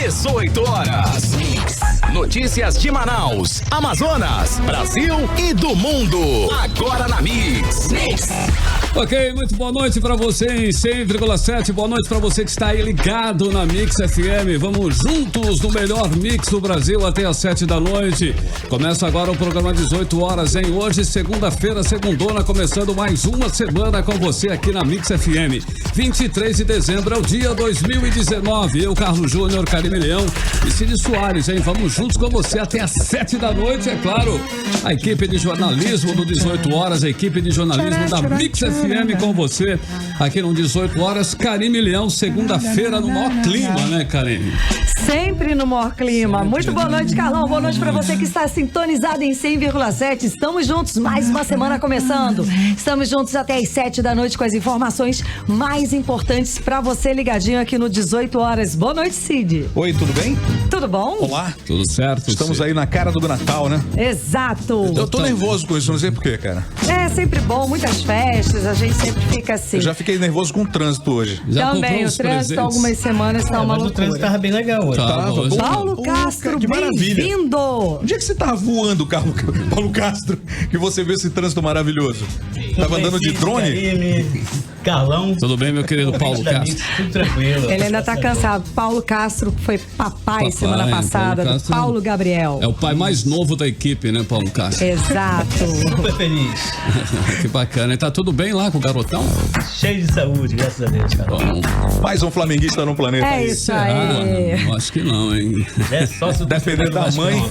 18 horas. Notícias de Manaus, Amazonas, Brasil e do mundo. Agora na Mix. Ok, muito boa noite pra você em 100,7. Boa noite pra você que está aí ligado na Mix FM. Vamos juntos no melhor mix do Brasil até às 7 da noite. Começa agora o programa 18 horas, hein? Hoje, segunda-feira, segundona, começando mais uma semana com você aqui na Mix FM. 23 de dezembro é o dia 2019. Eu, Carlos Júnior, Karime Leão e Cid Soares, hein? Vamos juntos com você até às 7 da noite, é claro. A equipe de jornalismo do 18 horas, a equipe de jornalismo da Mix FM com você, aqui no 18 horas, Karime Leão, segunda-feira no maior clima, né, Karime? Sempre no maior clima. Muito boa noite, Carlão. Boa noite pra você que está sintonizado em 100,7. Estamos juntos, mais uma semana começando. Estamos juntos até às 7 da noite com as informações mais importantes pra você ligadinho aqui no 18 horas. Boa noite, Cid. Oi, tudo bem? Tudo bom? Olá. Tudo certo? Estamos aí na cara do Natal, né? Exato. Eu tô nervoso com isso, não sei porquê, cara. É sempre bom, muitas festas, a gente sempre fica assim. Eu já fiquei nervoso com o trânsito hoje. Já também, o trânsito algumas semanas tá uma loucura. O trânsito tava bem legal hoje. Tava. Paulo Castro, que maravilha. bem-vindo! Onde é que você tava voando o carro, Paulo Castro, que você viu esse trânsito maravilhoso? Tava andando de drone? Carlão. Tudo bem, meu querido Paulo Castro? Tudo tranquilo. Ele ainda tá cansado. Paulo Castro foi papai semana passada, Paulo do Castro Paulo Gabriel. É o pai mais novo da equipe, né, Paulo Castro? Exato. Super feliz. Que bacana. E tá tudo bem lá com o garotão? Cheio de saúde, graças a Deus, cara. Bom, Mais um flamenguista no planeta. É isso aí. não, acho que não, hein? É sócio do Dependendo da mãe.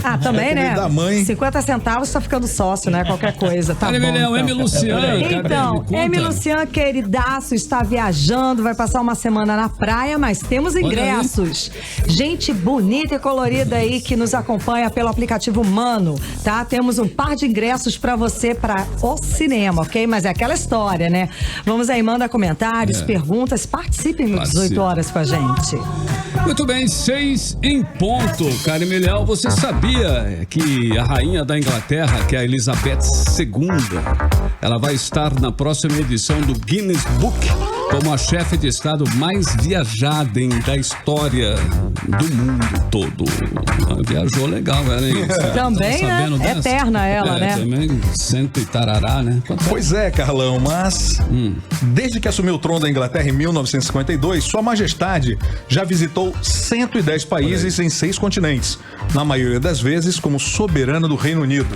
Ah, também, né? Da mãe. 50 centavos tá ficando sócio, né? Qualquer coisa. Tá Karime bom, Leão, então. Emi Luciano. Então, Emi Luciano, queridaço, está viajando, vai passar uma semana na praia, mas temos ingressos. Gente bonita e colorida aí que nos acompanha pelo aplicativo Mano, tá? Temos um par de ingressos pra você para o cinema, ok? Mas é aquela história, né? Vamos aí, manda comentários, perguntas, participem no 18 horas com a gente. Muito bem, 6 em ponto. Karime Leão, você sabia que a rainha da Inglaterra, que é a Elizabeth II, ela vai estar na próxima edição do Guinness Book como a chefe de estado mais viajada da história do mundo todo. Ela viajou legal, ela, hein? Também, né? Dessa? Eterna ela, né? Também, cento e tarará, né? Pois é, Carlão, mas desde que assumiu o trono da Inglaterra em 1952, Sua Majestade já visitou 110 países em 6 continentes, na maioria das vezes como soberana do Reino Unido.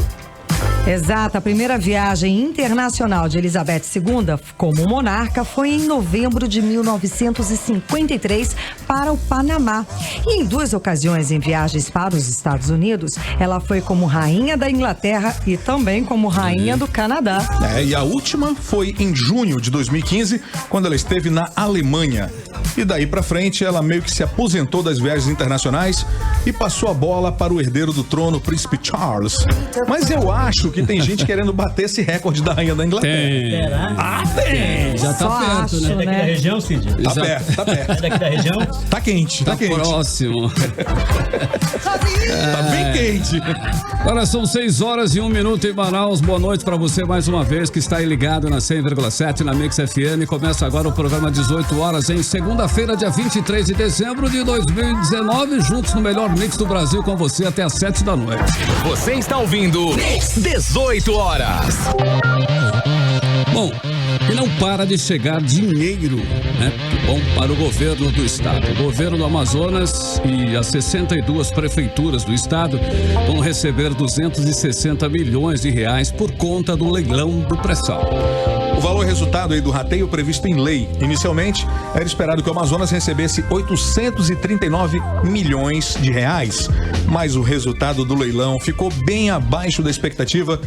Exato, a primeira viagem internacional de Elizabeth II como monarca foi em novembro de 1953 para o Panamá. E em 2 ocasiões em viagens para os Estados Unidos, ela foi como rainha da Inglaterra e também como rainha do Canadá. E a última foi em junho de 2015, quando ela esteve na Alemanha. E daí pra frente, ela meio que se aposentou das viagens internacionais e passou a bola para o herdeiro do trono, Príncipe Charles. Mas eu acho que tem gente querendo bater esse recorde da rainha da Inglaterra. Tem. Ah, tem! Já tá Só perto, acho, né? É daqui da região, Cid? Tá perto, tá perto. É daqui da região? Tá quente, tá quente. Próximo. Tá bem quente. Agora são 6 horas e 1 minuto em Manaus. Boa noite pra você mais uma vez que está aí ligado na 100,7 na Mix FM. Começa agora o programa 18 horas em segunda-feira, dia 23 de dezembro de 2019, juntos no melhor mix do Brasil com você até às 7 da noite. Você está ouvindo 18 horas. Bom, e não para de chegar dinheiro, né? Bom, para o governo do estado. O governo do Amazonas e as 62 prefeituras do estado vão receber 260 milhões de reais por conta do leilão do pré-sal. O valor resultado aí do rateio previsto em lei. Inicialmente, era esperado que o Amazonas recebesse 839 milhões de reais. Mas o resultado do leilão ficou bem abaixo da expectativa,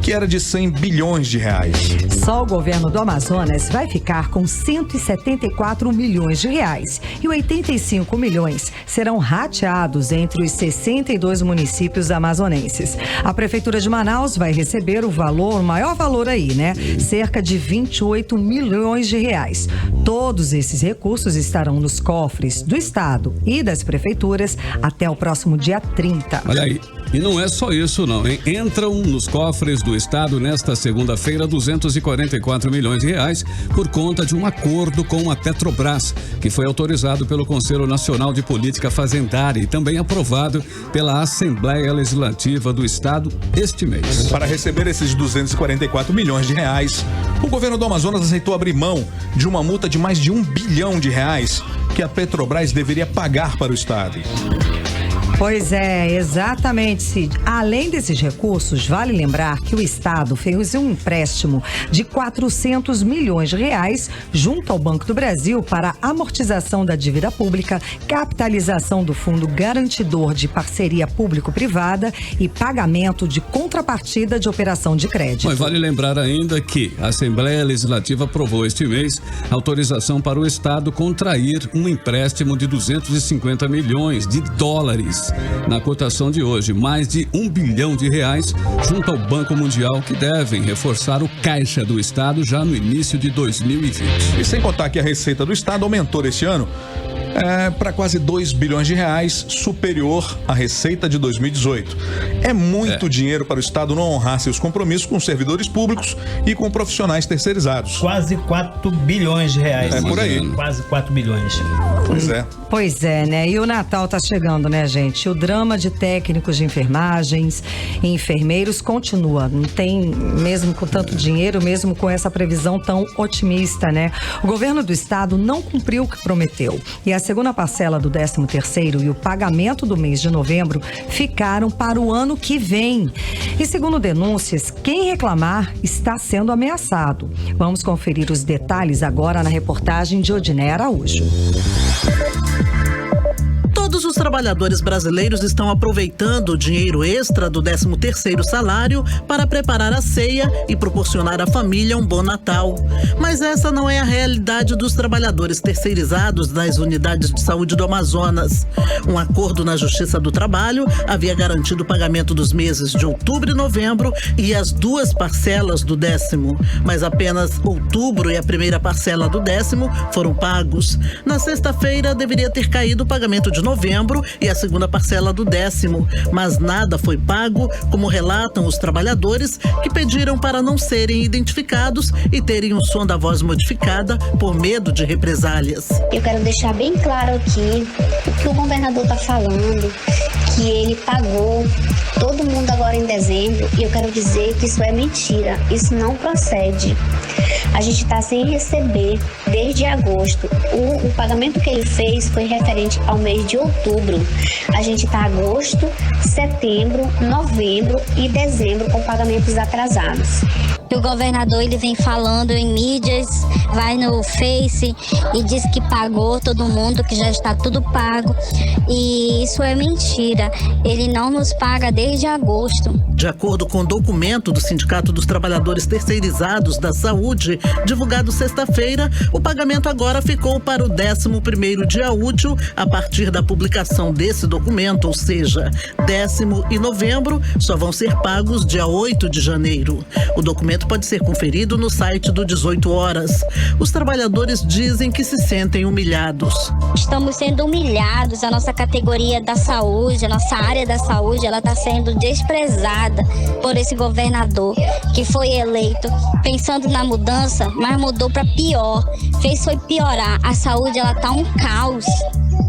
que era de 100 bilhões de reais. Só o governo do Amazonas vai ficar com 174 milhões de reais e 85 milhões serão rateados entre os 62 municípios amazonenses. A Prefeitura de Manaus vai receber o maior valor aí, né? Cerca de 28 milhões de reais. Todos esses recursos estarão nos cofres do Estado e das prefeituras até o próximo dia 30. Olha aí. E não é só isso, não, hein? Entram nos cofres do Estado nesta segunda-feira 244 milhões de reais por conta de um acordo com a Petrobras, que foi autorizado pelo Conselho Nacional de Política Fazendária e também aprovado pela Assembleia Legislativa do Estado este mês. Para receber esses 244 milhões de reais, o governo do Amazonas aceitou abrir mão de uma multa de mais de R$1 bilhão que a Petrobras deveria pagar para o Estado. Pois é, exatamente, Cid. Além desses recursos, vale lembrar que o Estado fez um empréstimo de 400 milhões de reais junto ao Banco do Brasil para amortização da dívida pública, capitalização do Fundo Garantidor de Parceria Público-Privada e pagamento de contrapartida de operação de crédito. Mas vale lembrar ainda que a Assembleia Legislativa aprovou este mês autorização para o Estado contrair um empréstimo de 250 milhões de dólares. Na cotação de hoje, mais de R$1 bilhão junto ao Banco Mundial, que devem reforçar o caixa do Estado já no início de 2020. E sem contar que a receita do Estado aumentou este ano para quase R$2 bilhões, superior à receita de 2018. É muito dinheiro para o Estado não honrar seus compromissos com servidores públicos e com profissionais terceirizados. Quase R$4 bilhões. É por aí. Quase 4 bilhões. Pois é. Pois é, né? E o Natal tá chegando, né, gente? O drama de técnicos de enfermagens e enfermeiros continua. Não tem, mesmo com tanto dinheiro, mesmo com essa previsão tão otimista, né? O governo do Estado não cumpriu o que prometeu. E a segunda parcela do 13º e o pagamento do mês de novembro ficaram para o ano que vem. E segundo denúncias, quem reclamar está sendo ameaçado. Vamos conferir os detalhes agora na reportagem de Odiné Araújo. Todos os trabalhadores brasileiros estão aproveitando o dinheiro extra do 13º salário para preparar a ceia e proporcionar à família um bom Natal. Mas essa não é a realidade dos trabalhadores terceirizados das unidades de saúde do Amazonas. Um acordo na Justiça do Trabalho havia garantido o pagamento dos meses de outubro e novembro e as 2 parcelas do 10º. Mas apenas outubro e a primeira parcela do 10º foram pagos. Na sexta-feira deveria ter caído o pagamento de novembro e a segunda parcela do 10º, mas nada foi pago, como relatam os trabalhadores que pediram para não serem identificados e terem o som da voz modificada por medo de represálias. Eu quero deixar bem claro aqui o que o governador está falando, que ele pagou todo mundo agora em dezembro, e eu quero dizer que isso é mentira, isso não procede. A gente está sem receber desde agosto. O pagamento que ele fez foi referente ao mês de outubro. A gente está agosto, setembro, novembro e dezembro com pagamentos atrasados. O governador ele vem falando em mídias, vai no Face e diz que pagou todo mundo, que já está tudo pago. E isso é mentira. Ele não nos paga desde agosto. De acordo com o documento do Sindicato dos Trabalhadores Terceirizados da Saúde, divulgado sexta-feira, o pagamento agora ficou para o 11º dia útil a partir da publicação desse documento, ou seja, 10º e novembro só vão ser pagos dia 8 de janeiro. O documento pode ser conferido no site do 18 Horas. Os trabalhadores dizem que se sentem humilhados. Estamos sendo humilhados, a nossa categoria da saúde, a nossa área da saúde, ela está sendo desprezada por esse governador que foi eleito pensando na mudança, mas mudou para pior. Foi piorar. A saúde, ela tá um caos.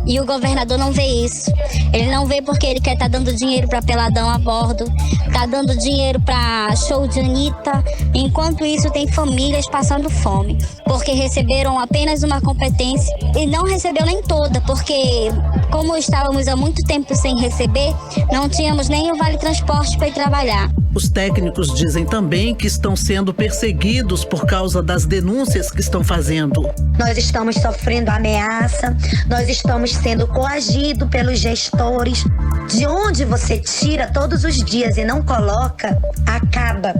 E o governador não vê isso. Ele não vê porque ele quer estar dando dinheiro para peladão a bordo, tá dando dinheiro para show de Anitta. Enquanto isso, tem famílias passando fome, porque receberam apenas uma competência e não recebeu nem toda, porque como estávamos há muito tempo sem receber, não tínhamos nem o vale transporte para ir trabalhar. Os técnicos dizem também que estão sendo perseguidos por causa das denúncias que estão fazendo. Nós estamos sofrendo ameaça, nós estamos sendo coagidos pelos gestores. De onde você tira todos os dias e não coloca, acaba.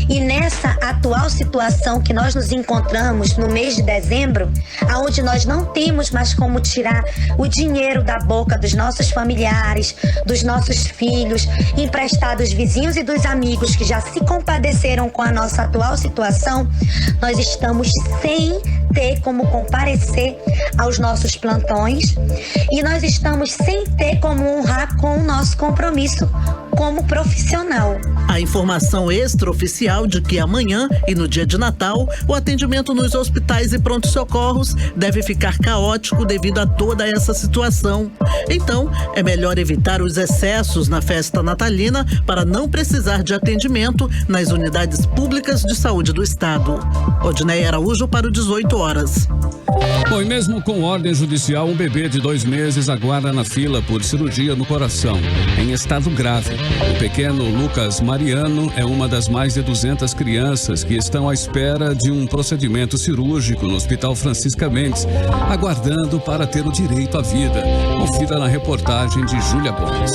E nessa atual situação que nós nos encontramos no mês de dezembro, onde nós não temos mais como tirar o dinheiro da boca dos nossos familiares, dos nossos filhos, emprestados vizinhos e dos amigos, amigos que já se compadeceram com a nossa atual situação, nós estamos sem ter como comparecer aos nossos plantões e nós estamos sem ter como honrar com o nosso compromisso como profissional. A informação extraoficial de que amanhã e no dia de Natal, o atendimento nos hospitais e prontos-socorros deve ficar caótico devido a toda essa situação. Então, é melhor evitar os excessos na festa natalina para não precisar de atendimento nas unidades públicas de saúde do estado. Odinei Araújo para o 18 horas. Bom, e mesmo com ordem judicial, um bebê de 2 meses aguarda na fila por cirurgia no coração, em estado grave. O pequeno Lucas Mariano é uma das mais de 200 crianças que estão à espera de um procedimento cirúrgico no Hospital Francisca Mendes, aguardando para ter o direito à vida. Confira na reportagem de Júlia Gomes.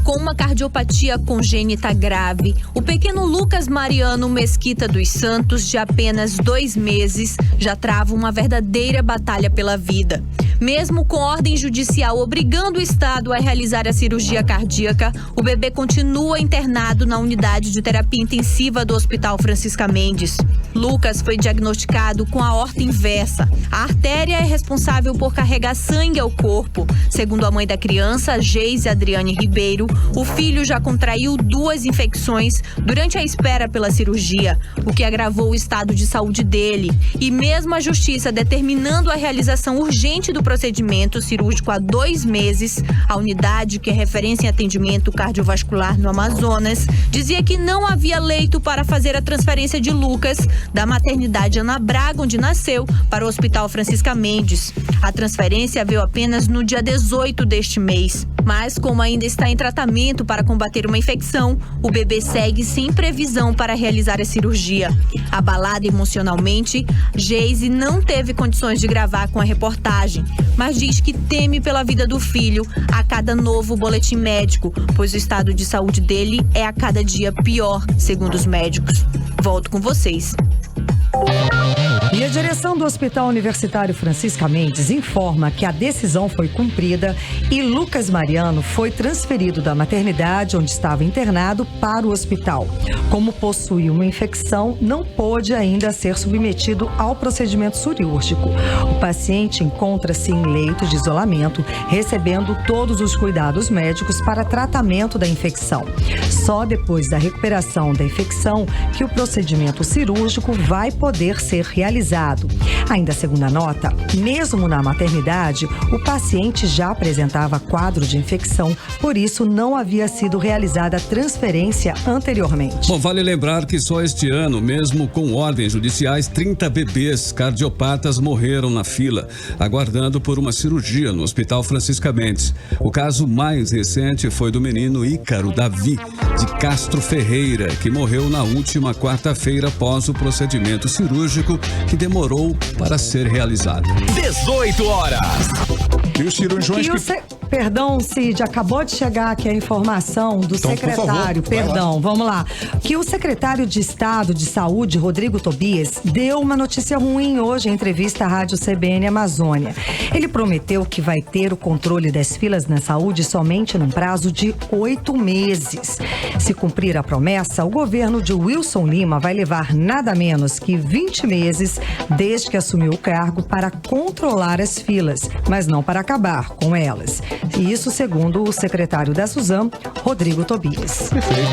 Com uma cardiopatia congênita grave, o pequeno Lucas Mariano Mesquita dos Santos, de apenas 2 meses, já trava uma verdadeira batalha pela vida. Mesmo com ordem judicial obrigando o Estado a realizar a cirurgia cardíaca, o bebê continua internado na unidade de terapia intensiva do Hospital Francisca Mendes. Lucas foi diagnosticado com a aorta inversa. A artéria é responsável por carregar sangue ao corpo. Segundo a mãe da criança, Geise Adriane Ribeiro, o filho já contraiu 2 infecções durante a espera pela cirurgia, o que agravou o estado de saúde dele. E mesmo a justiça determinando a realização urgente do procedimento cirúrgico há 2 meses, a unidade, que é referência em atendimento cardiovascular no Amazonas, dizia que não havia leito para fazer a transferência de Lucas da maternidade Ana Braga, onde nasceu, para o Hospital Francisca Mendes. A transferência veio apenas no dia 18 deste mês. Mas, como ainda está em tratamento para combater uma infecção, o bebê segue sem previsão para realizar a cirurgia. Abalada emocionalmente, Geise não teve condições de gravar com a reportagem, mas diz que teme pela vida do filho a cada novo boletim médico, pois o estado de saúde dele é a cada dia pior, segundo os médicos. Volto com vocês. E a direção do Hospital Universitário Francisca Mendes informa que a decisão foi cumprida e Lucas Mariano foi transferido da maternidade onde estava internado para o hospital. Como possuía uma infecção, não pôde ainda ser submetido ao procedimento cirúrgico. O paciente encontra-se em leito de isolamento, recebendo todos os cuidados médicos para tratamento da infecção. Só depois da recuperação da infecção que o procedimento cirúrgico vai poder ser realizado. Ainda segundo a nota, mesmo na maternidade, o paciente já apresentava quadro de infecção, por isso não havia sido realizada a transferência anteriormente. Bom, vale lembrar que só este ano, mesmo com ordens judiciais, 30 bebês cardiopatas morreram na fila, aguardando por uma cirurgia no Hospital Francisca Mendes. O caso mais recente foi do menino Ícaro Davi, de Castro Ferreira, que morreu na última quarta-feira após o procedimento cirúrgico que demorou para ser realizado. 18 horas. E os cirurgiões Perdão, Cid, acabou de chegar aqui a informação do secretário, vamos lá, que o secretário de Estado de Saúde, Rodrigo Tobias, deu uma notícia ruim hoje em entrevista à Rádio CBN Amazônia. Ele prometeu que vai ter o controle das filas na saúde somente num prazo de 8 meses. Se cumprir a promessa, o governo de Wilson Lima vai levar nada menos que 20 meses desde que assumiu o cargo para controlar as filas, mas não para acabar com elas. Isso segundo o secretário da Suzam, Rodrigo Tobias. Perfeito.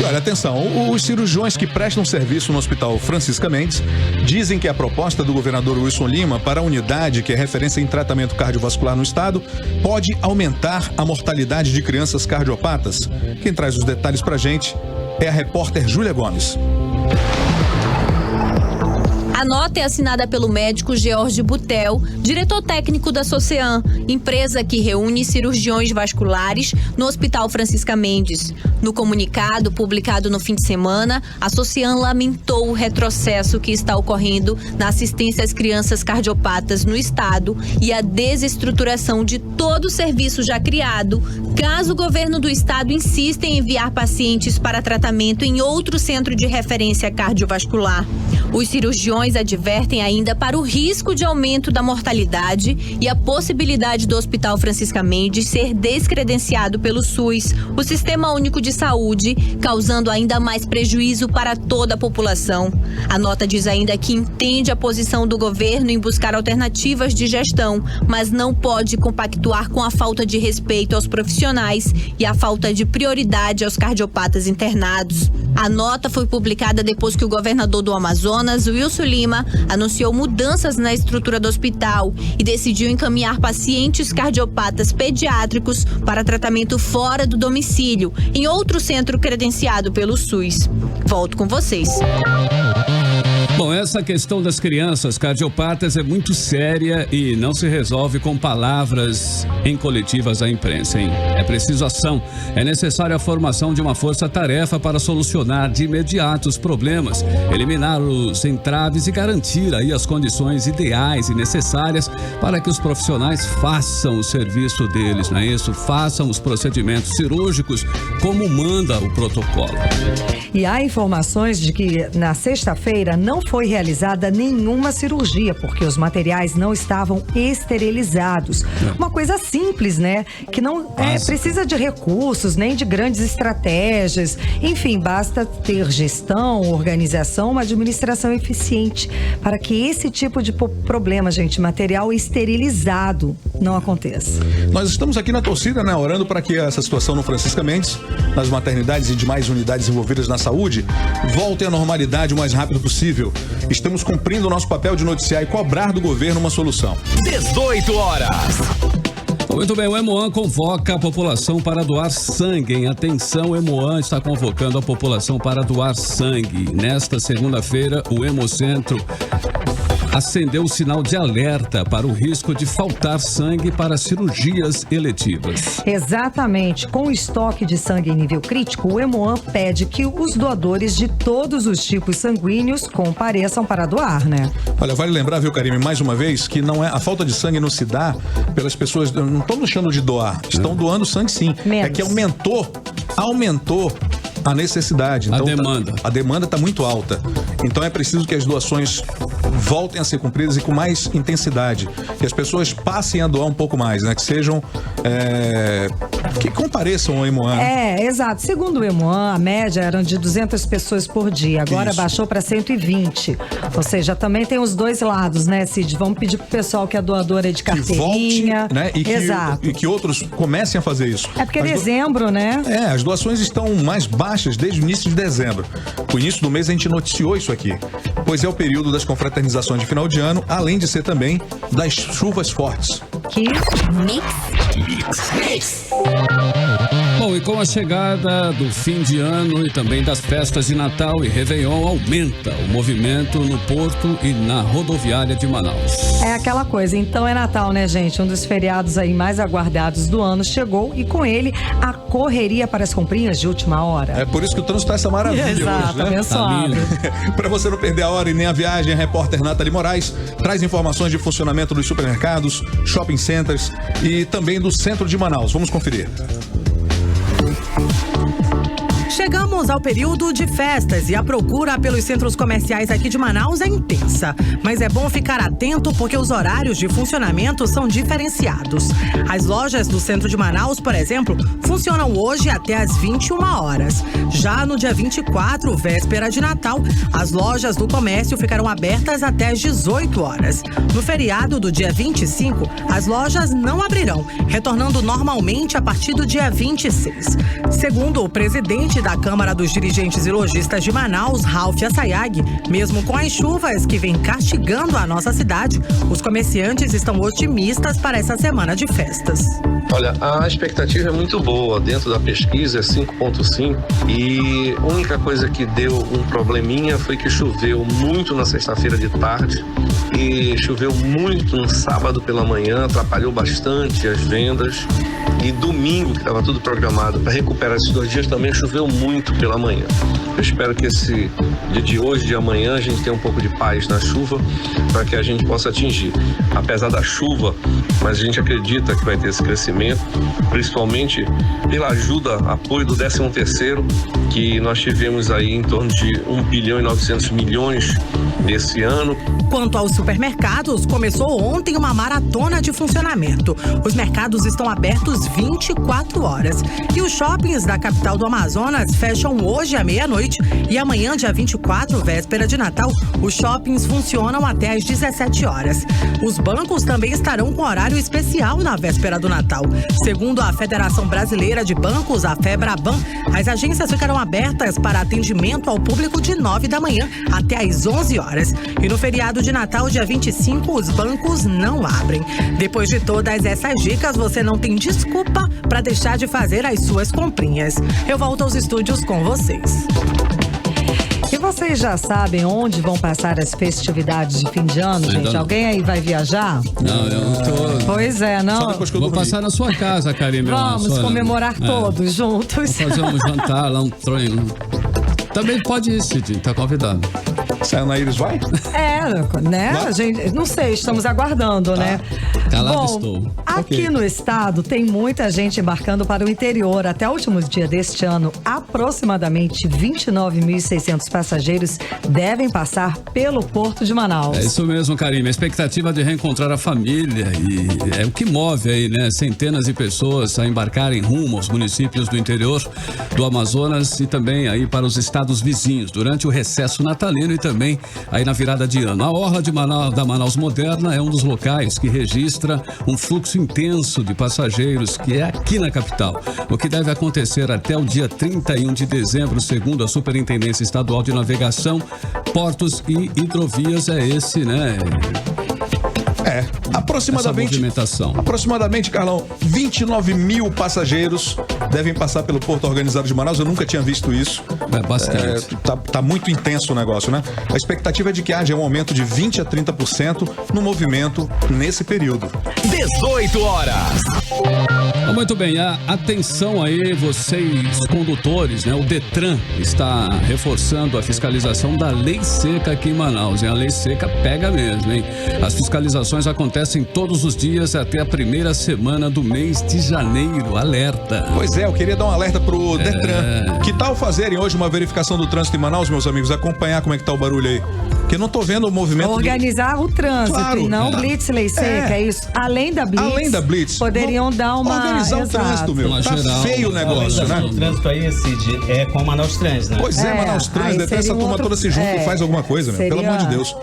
E olha, atenção, os cirurgiões que prestam serviço no Hospital Francisca Mendes dizem que a proposta do governador Wilson Lima para a unidade, que é referência em tratamento cardiovascular no estado, pode aumentar a mortalidade de crianças cardiopatas. Quem traz os detalhes pra gente é a repórter Júlia Gomes. A nota é assinada pelo médico George Butel, diretor técnico da Socean, empresa que reúne cirurgiões vasculares no Hospital Francisca Mendes. No comunicado publicado no fim de semana, a Socean lamentou o retrocesso que está ocorrendo na assistência às crianças cardiopatas no estado e a desestruturação de todo o serviço já criado, caso o governo do estado insista em enviar pacientes para tratamento em outro centro de referência cardiovascular. Os cirurgiões advertem ainda para o risco de aumento da mortalidade e a possibilidade do Hospital Francisca Mendes ser descredenciado pelo SUS, o Sistema Único de Saúde, causando ainda mais prejuízo para toda a população. A nota diz ainda que entende a posição do governo em buscar alternativas de gestão, mas não pode compactuar com a falta de respeito aos profissionais e a falta de prioridade aos cardiopatas internados. A nota foi publicada depois que o governador do Amazonas, Wilson Lima, anunciou mudanças na estrutura do hospital e decidiu encaminhar pacientes cardiopatas pediátricos para tratamento fora do domicílio, em outro centro credenciado pelo SUS. Volto com vocês. Bom, essa questão das crianças cardiopatas é muito séria e não se resolve com palavras em coletivas à imprensa, hein? É preciso ação. É necessária a formação de uma força-tarefa para solucionar de imediato os problemas, eliminar os entraves e garantir aí as condições ideais e necessárias para que os profissionais façam o serviço deles, não é isso? Façam os procedimentos cirúrgicos como manda o protocolo. E há informações de que na sexta-feira não foi realizada nenhuma cirurgia, porque os materiais não estavam esterilizados. Uma coisa simples, né? Que não precisa de recursos, nem de grandes estratégias. Enfim, basta ter gestão, organização, uma administração eficiente para que esse tipo de problema, gente, material esterilizado, não aconteça. Nós estamos aqui na torcida, né? Orando para que essa situação no Francisca Mendes, nas maternidades e demais unidades envolvidas na saúde, volte à normalidade o mais rápido possível. Estamos cumprindo o nosso papel de noticiar e cobrar do governo uma solução. 18 horas. Muito bem, o Hemoan convoca a população para doar sangue, hein? Atenção, o Hemoan está convocando a população para doar sangue. Nesta segunda-feira, o Hemocentro acendeu o sinal de alerta para o risco de faltar sangue para cirurgias eletivas. Exatamente. Com o estoque de sangue em nível crítico, o Hemoan pede que os doadores de todos os tipos sanguíneos compareçam para doar, né? Olha, vale lembrar, viu, Karime, mais uma vez, que não é a falta de sangue não se dá pelas pessoas, não estão deixando de doar, estão doando sangue sim. Menos. É que aumentou a necessidade. Então, a demanda está muito alta. Então é preciso que as doações voltem a ser cumpridas e com mais intensidade. Que as pessoas passem a doar um pouco mais, né? Que sejam... que compareçam ao Hemoan. Exato. Segundo o Hemoan, a média eram de 200 pessoas por dia. Agora baixou para 120. Ou seja, também tem os dois lados, né, Cid? Vamos pedir pro pessoal que é doadora de carteirinha. Que volte, né? Exato. E que outros comecem a fazer isso. É porque é dezembro, né? As doações estão mais baixas desde o início de dezembro. No início do mês a gente noticiou isso aqui, pois é o período das confraternizações de final de ano, além de ser também das chuvas fortes. Que mix. Bom, e com a chegada do fim de ano e também das festas de Natal e Réveillon, aumenta o movimento no porto e na rodoviária de Manaus. É aquela coisa, então é Natal, né, gente? Um dos feriados aí mais aguardados do ano chegou e com ele a correria para as comprinhas de última hora. É por isso que o trânsito tá essa maravilha. Exato, hoje, né? abençoado. Para você não perder a hora e nem a viagem, a repórter Nathalie Moraes traz informações de funcionamento dos supermercados, shopping centers e também do centro de Manaus. Vamos conferir. Chegamos ao período de festas e a procura pelos centros comerciais aqui de Manaus é intensa. Mas é bom ficar atento porque os horários de funcionamento são diferenciados. As lojas do centro de Manaus, por exemplo, funcionam hoje até às 21 horas. Já no dia 24, véspera de Natal, as lojas do comércio ficarão abertas até às 18 horas. No feriado do dia 25, as lojas não abrirão, retornando normalmente a partir do dia 26. Segundo o presidente da Câmara dos Dirigentes e Lojistas de Manaus, Ralph Assayag, mesmo com as chuvas que vem castigando a nossa cidade, os comerciantes estão otimistas para essa semana de festas. Olha, a expectativa é muito boa. Dentro da pesquisa é 5,5 e a única coisa que deu um probleminha foi que choveu muito na sexta-feira de tarde e choveu muito no sábado pela manhã, atrapalhou bastante as vendas. E domingo, que estava tudo programado para recuperar esses 2 dias, também choveu muito pela manhã. Eu espero que esse dia de hoje, de amanhã, a gente tenha um pouco de paz na chuva para que a gente possa atingir. Apesar da chuva, mas a gente acredita que vai ter esse crescimento, principalmente pela ajuda, apoio do 13º, que nós tivemos aí em torno de 1 bilhão e 900 milhões desse ano. Quanto aos supermercados, começou ontem uma maratona de funcionamento. Os mercados estão abertos 24 horas. E os shoppings da capital do Amazonas fecham hoje à meia-noite e amanhã, dia 24, véspera de Natal, os shoppings funcionam até às 17 horas. Os bancos também estarão com horário especial na véspera do Natal. Segundo a Federação Brasileira de Bancos, a FEBRABAN, as agências ficarão abertas para atendimento ao público de 9 da manhã até às 11 horas. E no feriado de Natal, dia 25, os bancos não abrem. Depois de todas essas dicas, você não tem desculpa para deixar de fazer as suas comprinhas. Eu volto aos estúdios com vocês. E vocês já sabem onde vão passar as festividades de fim de ano, gente? Ainda não. Alguém aí vai viajar? Não, eu não tô... Pois é, não? Vou passar na sua casa, Karine. Vamos comemorar todos juntos. Vou fazer um jantar lá, um treino. Também pode ir, Cidinho, tá convidado. Se a Anaíris vai? Né? A gente, não sei, estamos aguardando, né? Calado estou. Aqui no estado tem muita gente embarcando para o interior. Até o último dia deste ano, aproximadamente 29.600 passageiros devem passar pelo Porto de Manaus. É isso mesmo, Karine. A expectativa de reencontrar a família e é o que move aí, né? Centenas de pessoas a embarcarem rumo aos municípios do interior do Amazonas e também aí para os estados vizinhos durante o recesso natalino e também aí na virada de ano. A Orla de Manaus, da Manaus Moderna é um dos locais que registra um fluxo intenso de passageiros, que é aqui na capital. O que deve acontecer até o dia 31 de dezembro, segundo a Superintendência Estadual de Navegação, Portos e Hidrovias, é esse, né? Aproximadamente, Carlão, 29 mil passageiros devem passar pelo Porto Organizado de Manaus. Eu nunca tinha visto isso. É bastante. Tá muito intenso o negócio, né? A expectativa é de que haja um aumento de 20% a 30% no movimento nesse período. 18 horas. Muito bem, atenção aí, vocês condutores, né? O Detran está reforçando a fiscalização da lei seca aqui em Manaus. E a lei seca pega mesmo, hein? As fiscalizações acontecem todos os dias até a primeira semana do mês de janeiro. Alerta. Pois é, eu queria dar um alerta pro Detran. Que tal fazerem hoje uma verificação do trânsito em Manaus, meus amigos? Acompanhar como é que tá o barulho aí. Porque eu não tô vendo o movimento. Organizar o trânsito, claro, e não blitz, lei seca, é isso. Além da blitz, poderiam dar uma... Organizar o trânsito, meu. Tá geral, feio o negócio, né? O trânsito aí, Cid, é com o Manaus Trans, né? Pois é, Manaus Trans, deve ter essa turma toda se junta e faz alguma coisa, meu. Pelo amor de Deus.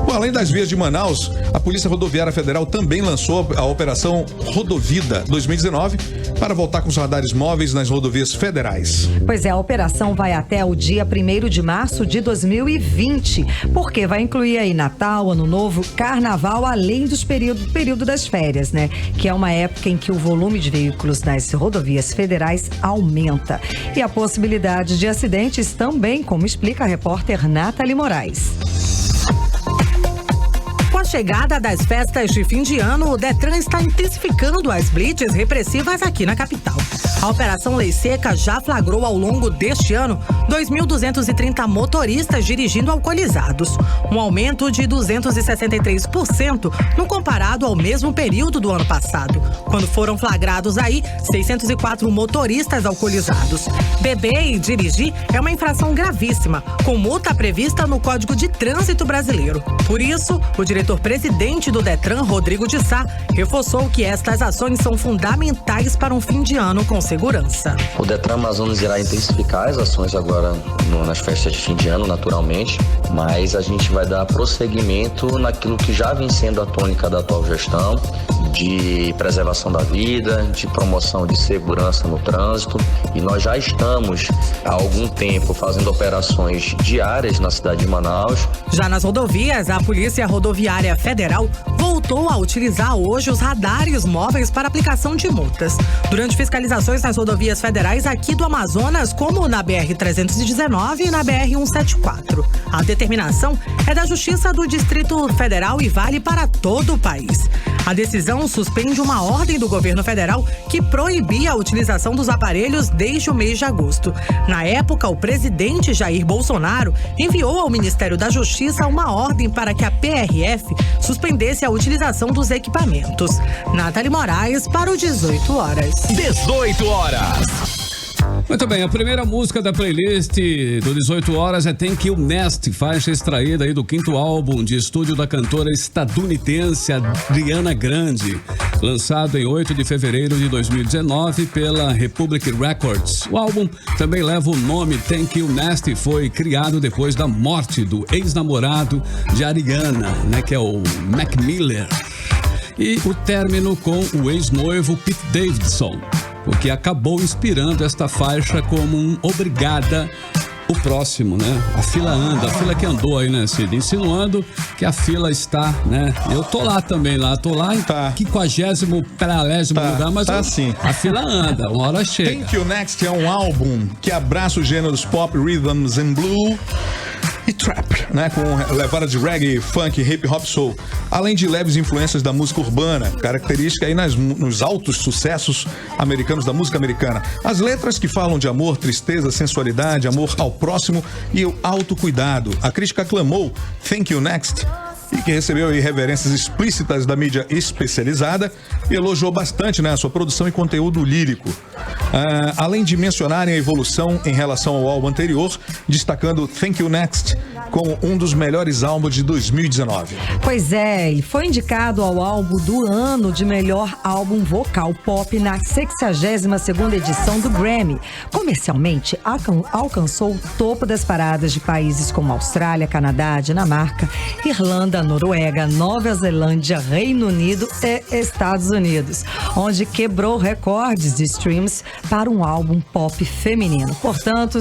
Bom, além das vias de Manaus, a Polícia Rodoviária Federal também lançou a Operação Rodovida 2019 para voltar com os radares móveis nas rodovias federais. Pois é, a operação vai até o dia 1º de março de 2020, porque vai incluir aí Natal, Ano Novo, Carnaval, além dos período das férias, né? Que é uma época em que o volume de veículos nas rodovias federais aumenta. E a possibilidade de acidentes também, como explica a repórter Nathalie Moraes. Com a chegada das festas de fim de ano, o Detran está intensificando as blitz repressivas aqui na capital. A Operação Lei Seca já flagrou ao longo deste ano 2.230 motoristas dirigindo alcoolizados, um aumento de 263% no comparado ao mesmo período do ano passado, quando foram flagrados aí 604 motoristas alcoolizados. Beber e dirigir é uma infração gravíssima, com multa prevista no Código de Trânsito Brasileiro. Por isso, o diretor-presidente do Detran, Rodrigo de Sá, reforçou que estas ações são fundamentais para um fim de ano com segurança. O Detran Amazonas irá intensificar as ações agora nas festas de fim de ano, naturalmente, mas a gente vai dar prosseguimento naquilo que já vem sendo a tônica da atual gestão, de preservação da vida, de promoção de segurança no trânsito, e nós já estamos há algum tempo fazendo operações diárias na cidade de Manaus. Já nas rodovias, a Polícia Rodoviária Federal voltou a utilizar hoje os radares móveis para aplicação de multas. Durante fiscalizações nas rodovias federais aqui do Amazonas, como na BR-319 e na BR-174. A determinação é da Justiça do Distrito Federal e vale para todo o país. A decisão suspende uma ordem do governo federal que proibia a utilização dos aparelhos desde o mês de agosto. Na época, o presidente Jair Bolsonaro enviou ao Ministério da Justiça uma ordem para que a PRF suspendesse a utilização dos equipamentos. Nathalie Moraes para o 18 horas. 18 horas. Muito bem, a primeira música da playlist do 18 horas é Thank You Next, faixa extraída aí do 5º álbum de estúdio da cantora estadunidense Ariana Grande, lançado em 8 de fevereiro de 2019 pela Republic Records. O álbum também leva o nome Thank You Next e foi criado depois da morte do ex-namorado de Ariana, né, que é o Mac Miller, e o término com o ex-noivo Pete Davidson, o que acabou inspirando esta faixa como um obrigada o próximo, né? A fila anda, a fila que andou aí, né, Cid? Insinuando que a fila está, né? Eu tô lá também, tô lá em 50º lugar, mas assim. A fila anda, uma hora chega. Thank You Next é um álbum que abraça os gêneros pop, rhythms and blue e trap, né, com levada de reggae, funk, hip hop, soul, além de leves influências da música urbana, característica aí nos altos sucessos americanos da música americana. As letras que falam de amor, tristeza, sensualidade, amor ao próximo e o autocuidado. A crítica aclamou Thank You Next, e que recebeu aí reverências explícitas da mídia especializada e elogiou bastante, né, a sua produção e conteúdo lírico. Além de mencionarem a evolução em relação ao álbum anterior, destacando Thank You Next como um dos melhores álbuns de 2019. Pois é, ele foi indicado ao álbum do ano de melhor álbum vocal pop na 62ª edição do Grammy. Comercialmente, alcançou o topo das paradas de países como Austrália, Canadá, Dinamarca, Irlanda, Noruega, Nova Zelândia, Reino Unido e Estados Unidos, onde quebrou recordes de streams para um álbum pop feminino. Portanto,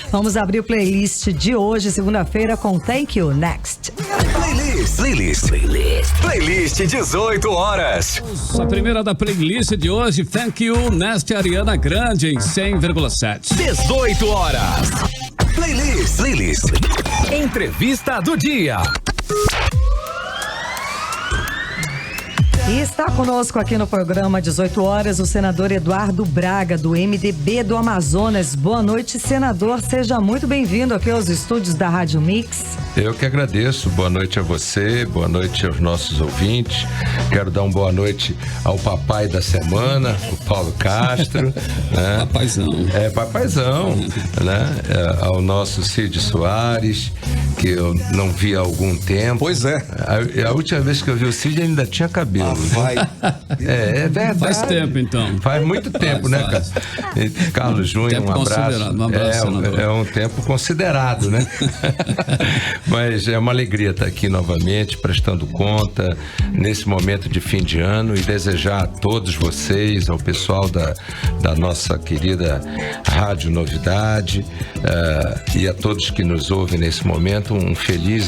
vamos abrir o playlist de hoje, segunda-feira, com Thank You Next. Playlist 18 horas. A primeira da playlist de hoje, Thank You Next, Ariana Grande, em 100,7. 18 horas. Playlist. Entrevista do dia. E está conosco aqui no programa 18 horas o senador Eduardo Braga, do MDB do Amazonas. Boa noite, senador. Seja muito bem-vindo aqui aos estúdios da Rádio Mix. Eu que agradeço. Boa noite a você, boa noite aos nossos ouvintes. Quero dar uma boa noite ao papai da semana, o Paulo Castro. Né? Papaizão, né? Ao nosso Cid Soares, que eu não vi há algum tempo. Pois é. A última vez que eu vi o Cid, ele ainda tinha cabelo. É verdade. Faz tempo, então. Faz muito tempo, né, cara? Carlos Júnior, um abraço. É um tempo considerado, né? Mas é uma alegria estar aqui novamente, prestando conta nesse momento de fim de ano, e desejar a todos vocês, ao pessoal da nossa querida Rádio Novidade, e a todos que nos ouvem nesse momento, um feliz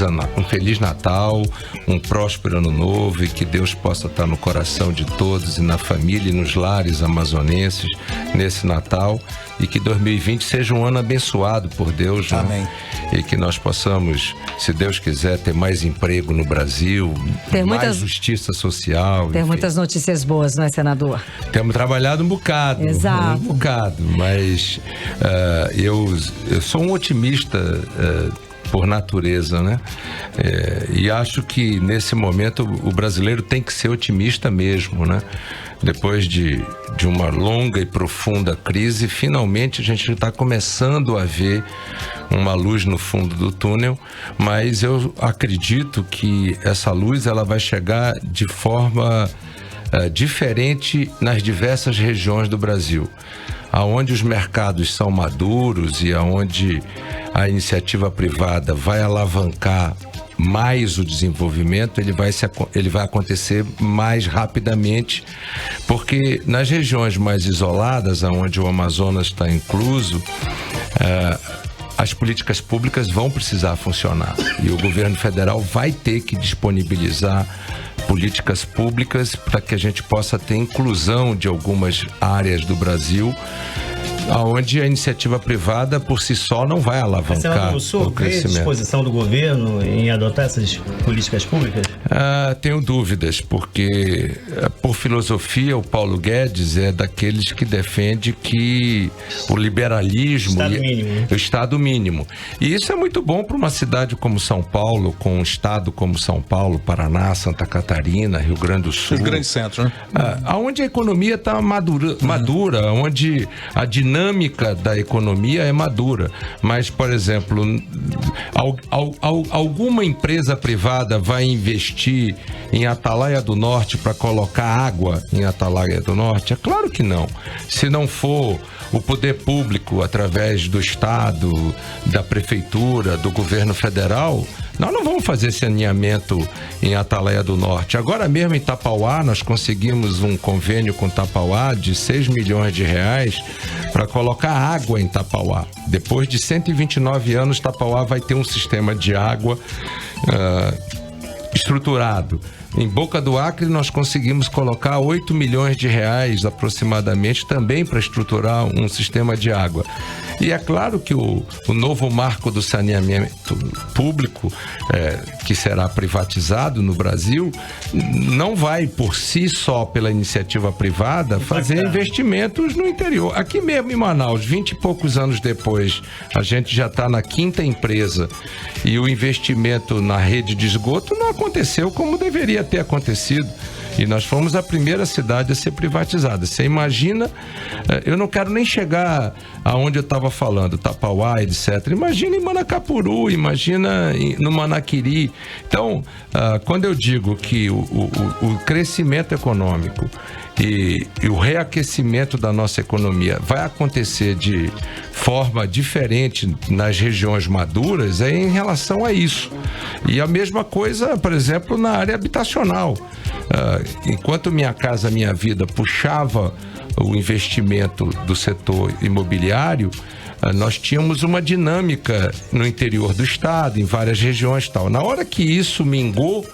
Natal, um próspero ano novo, e que Deus possa estar no coração de todos e na família e nos lares amazonenses nesse Natal, e que 2020 seja um ano abençoado por Deus. Amém. Né? E que nós possamos, se Deus quiser, ter mais emprego no Brasil, mais justiça social. Tem muitas notícias boas, não é, senador? Temos trabalhado um bocado. Exato. Um bocado, mas eu sou um otimista por natureza, né? E acho que nesse momento o brasileiro tem que ser otimista mesmo, né? Depois de uma longa e profunda crise, finalmente a gente está começando a ver uma luz no fundo do túnel, mas eu acredito que essa luz ela vai chegar de forma diferente nas diversas regiões do Brasil. Aonde os mercados são maduros e aonde a iniciativa privada vai alavancar mais o desenvolvimento, ele vai acontecer mais rapidamente, porque nas regiões mais isoladas, onde o Amazonas está incluso, as políticas públicas vão precisar funcionar, e o governo federal vai ter que disponibilizar políticas públicas para que a gente possa ter inclusão de algumas áreas do Brasil onde a iniciativa privada por si só não vai alavancar o crescimento. Vê disposição do governo em adotar essas políticas públicas? Tenho dúvidas, porque por filosofia o Paulo Guedes é daqueles que defende que o liberalismo o Estado mínimo. E isso é muito bom para uma cidade como São Paulo, com um estado como São Paulo, Paraná, Santa Catarina, Rio Grande do Sul. Os grandes centros, né? Onde a economia está madura, onde a dinâmica da economia é madura. Mas, por exemplo, alguma empresa privada vai investir em Atalaia do Norte para colocar água em Atalaia do Norte? É claro que não. Se não for o poder público, através do Estado, da Prefeitura, do governo federal, nós não vamos fazer saneamento em Atalaia do Norte. Agora mesmo em Tapauá, nós conseguimos um convênio com Tapauá de 6 milhões de reais para colocar água em Tapauá. Depois de 129 anos, Tapauá vai ter um sistema de água estruturado. Em Boca do Acre, nós conseguimos colocar 8 milhões de reais aproximadamente também para estruturar um sistema de água. E é claro que o novo marco do saneamento público, que será privatizado no Brasil, não vai por si só, pela iniciativa privada, fazer investimentos no interior. Aqui mesmo em Manaus, 20 e poucos anos depois, a gente já está na 5ª empresa e o investimento na rede de esgoto não aconteceu como deveria ter acontecido. E nós fomos a primeira cidade a ser privatizada. Você imagina, eu não quero nem chegar aonde eu estava falando, Tapauá, etc. Imagina em Manacapuru, imagina no Manaquiri. Então, quando eu digo que o crescimento econômico e o reaquecimento da nossa economia vai acontecer de forma diferente nas regiões maduras, é em relação a isso. E a mesma coisa, por exemplo, na área habitacional. Enquanto Minha Casa Minha Vida puxava o investimento do setor imobiliário, nós tínhamos uma dinâmica no interior do estado, em várias regiões e tal. Na hora que isso mingou,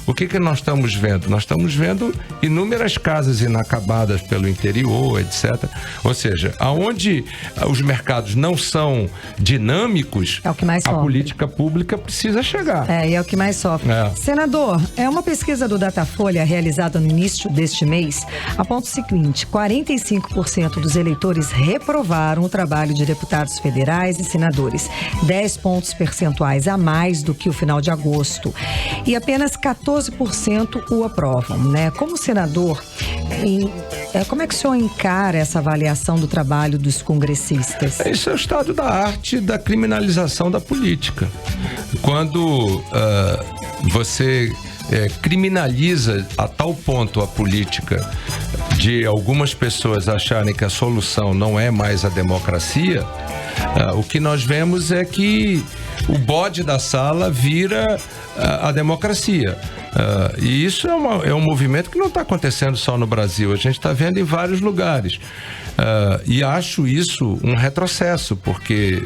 o que nós estamos vendo? Nós estamos vendo inúmeras casas inacabadas pelo interior, etc. Ou seja, aonde os mercados não são dinâmicos, é o que mais a sofre. Política pública precisa chegar. E é o que mais sofre. Senador, uma pesquisa do Datafolha realizada no início deste mês aponta o seguinte: 45% dos eleitores reprovaram o trabalho de deputados federais e senadores, 10 pontos percentuais a mais do que o final de agosto. E apenas 14% o aprovam, né? Como senador, como é que o senhor encara essa avaliação do trabalho dos congressistas? Isso é o estado da arte da criminalização da política. Quando você criminaliza a tal ponto a política de algumas pessoas acharem que a solução não é mais a democracia, o que nós vemos é que o bode da sala vira a democracia. E isso é um movimento que não está acontecendo só no Brasil, a gente está vendo em vários lugares. E acho isso um retrocesso, porque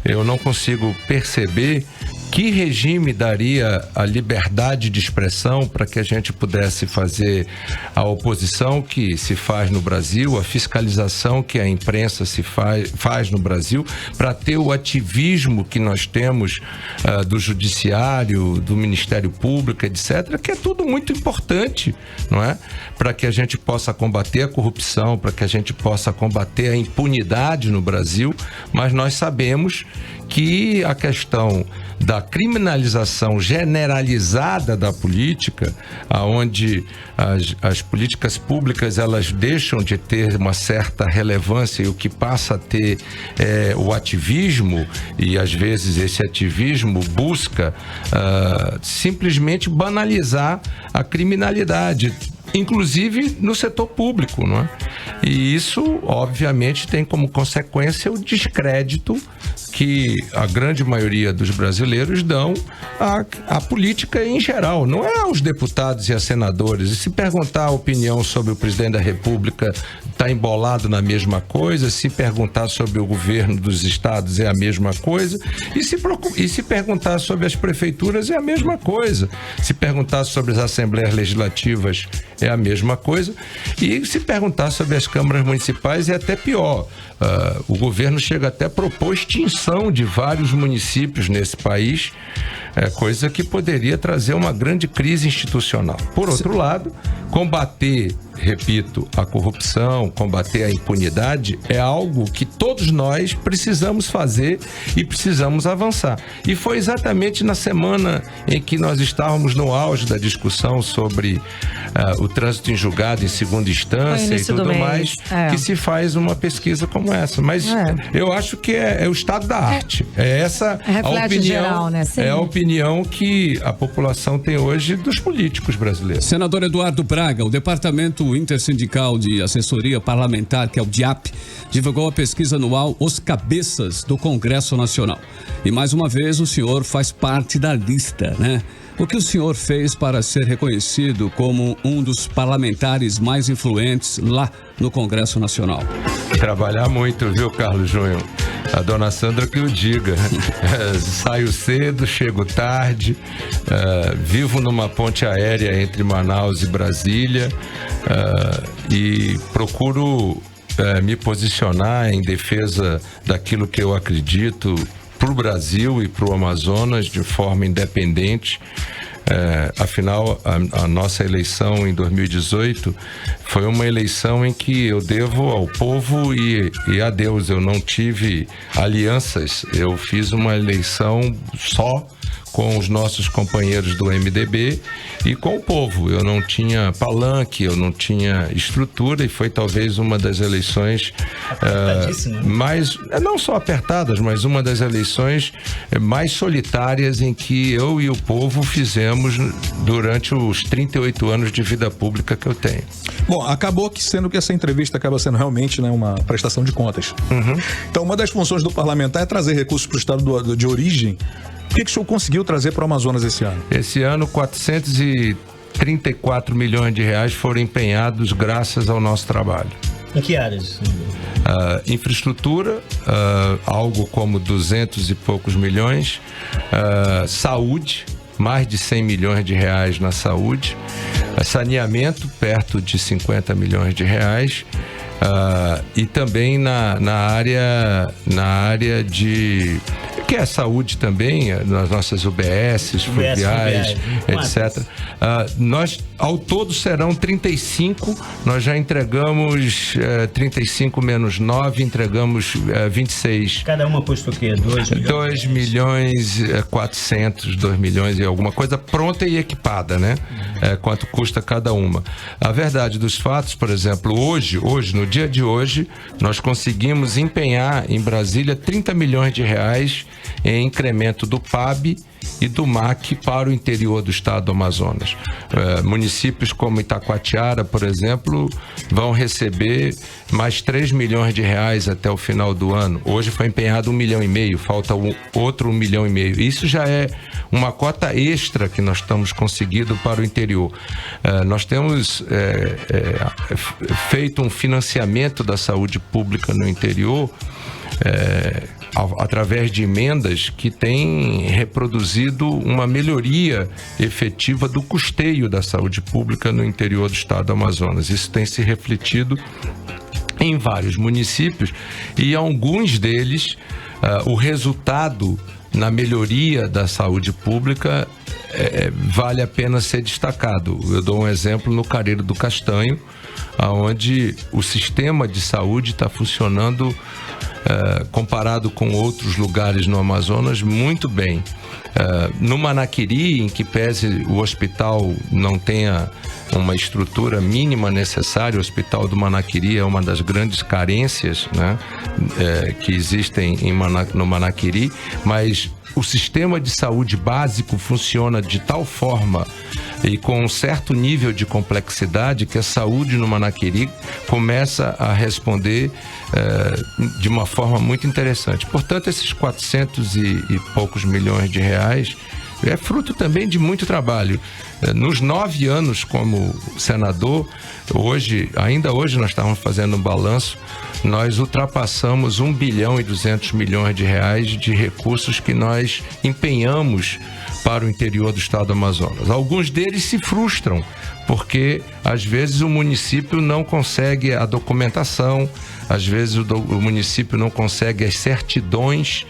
eu não consigo perceber que regime daria a liberdade de expressão para que a gente pudesse fazer a oposição que se faz no Brasil, a fiscalização que a imprensa se faz no Brasil, para ter o ativismo que nós temos do Judiciário, do Ministério Público, etc., que é tudo muito importante, não é? Para que a gente possa combater a corrupção, para que a gente possa combater a impunidade no Brasil, mas nós sabemos que a questão da criminalização generalizada da política, aonde as políticas públicas elas deixam de ter uma certa relevância e o que passa a ter o ativismo, e às vezes esse ativismo busca simplesmente banalizar a criminalidade, inclusive no setor público, não é? E isso, obviamente, tem como consequência o descrédito que a grande maioria dos brasileiros dão à política em geral, não é aos deputados e a senadores. E se perguntar a opinião sobre o presidente da República, está embolado na mesma coisa. Se perguntar sobre o governo dos estados é a mesma coisa, e se perguntar sobre as prefeituras é a mesma coisa, se perguntar sobre as assembleias legislativas é a mesma coisa, e se perguntar sobre as câmaras municipais é até pior. O governo chega até a propor extinção de vários municípios nesse país, coisa que poderia trazer uma grande crise institucional. Por outro lado, combater, repito, a corrupção, combater a impunidade é algo que todos nós precisamos fazer e precisamos avançar. E foi exatamente na semana em que nós estávamos no auge da discussão sobre o trânsito em julgado em segunda instância e tudo mais, que se faz uma pesquisa como essa. Mas eu acho que é o estado da arte. É essa a opinião, geral, né? É a opinião que a população tem hoje dos políticos brasileiros. Senador Eduardo Braga, o Departamento Intersindical de Assessoria Parlamentar, que é o DIAP, divulgou a pesquisa anual Os Cabeças do Congresso Nacional. E mais uma vez o senhor faz parte da lista, né? O que o senhor fez para ser reconhecido como um dos parlamentares mais influentes lá no Congresso Nacional? Trabalhar muito, viu, Carlos Júnior? A dona Sandra que o diga. Saio cedo, chego tarde, vivo numa ponte aérea entre Manaus e Brasília, e procuro me posicionar em defesa daquilo que eu acredito para o Brasil e para o Amazonas de forma independente. Afinal, a nossa eleição em 2018 foi uma eleição em que eu devo ao povo e a Deus. Eu não tive alianças, eu fiz uma eleição só com os nossos companheiros do MDB e com o povo. Eu não tinha palanque, eu não tinha estrutura, e foi talvez uma das eleições mais, não só apertadas, mas uma das eleições mais solitárias em que eu e o povo fizemos durante os 38 anos de vida pública que eu tenho. Bom, acabou sendo que essa entrevista acaba sendo realmente, né, uma prestação de contas. Então, uma das funções do parlamentar é trazer recursos para o estado de origem. O que o senhor conseguiu trazer para o Amazonas esse ano? Esse ano, 434 milhões de reais foram empenhados graças ao nosso trabalho. Em que áreas? Infraestrutura, algo como 200 e poucos milhões. Saúde, mais de 100 milhões de reais na saúde. Saneamento, perto de 50 milhões de reais. E também na área de... que é saúde também, nas nossas UBSs, fluviais, etc. Nós, ao todo, serão 35, nós já entregamos 35 menos 9, entregamos 26. Cada uma custa o quê? 2 milhões? 2 milhões 400, 2 milhões e alguma coisa pronta e equipada, né? Quanto custa cada uma. A verdade dos fatos, por exemplo, hoje, no dia de hoje, nós conseguimos empenhar em Brasília 30 milhões de reais em incremento do PAB e do MAC para o interior do estado do Amazonas. Municípios como Itacoatiara, por exemplo, vão receber mais 3 milhões de reais até o final do ano. Hoje foi empenhado 1,5 milhão, falta outro 1,5 milhão. Isso já é uma cota extra que nós estamos conseguindo para o interior. Nós temos feito um financiamento da saúde pública no interior através de emendas que têm reproduzido uma melhoria efetiva do custeio da saúde pública no interior do estado do Amazonas. Isso tem se refletido em vários municípios e alguns deles o resultado na melhoria da saúde pública vale a pena ser destacado. Eu dou um exemplo no Careiro do Castanho, onde o sistema de saúde está funcionando comparado com outros lugares no Amazonas muito bem. No Manaquiri, em que pese o hospital não tenha uma estrutura mínima necessária, o hospital do Manaquiri é uma das grandes carências, né, que existem no Manaquiri, mas o sistema de saúde básico funciona de tal forma e com um certo nível de complexidade que a saúde no Manaquiri começa a responder de uma forma muito interessante. Portanto, esses 400 e poucos milhões de reais é fruto também de muito trabalho. Nos 9 anos como senador, ainda hoje nós estávamos fazendo um balanço, nós ultrapassamos 1 bilhão e 200 milhões de reais de recursos que nós empenhamos para o interior do estado do Amazonas. Alguns deles se frustram, porque às vezes o município não consegue a documentação, às vezes o município não consegue as certidões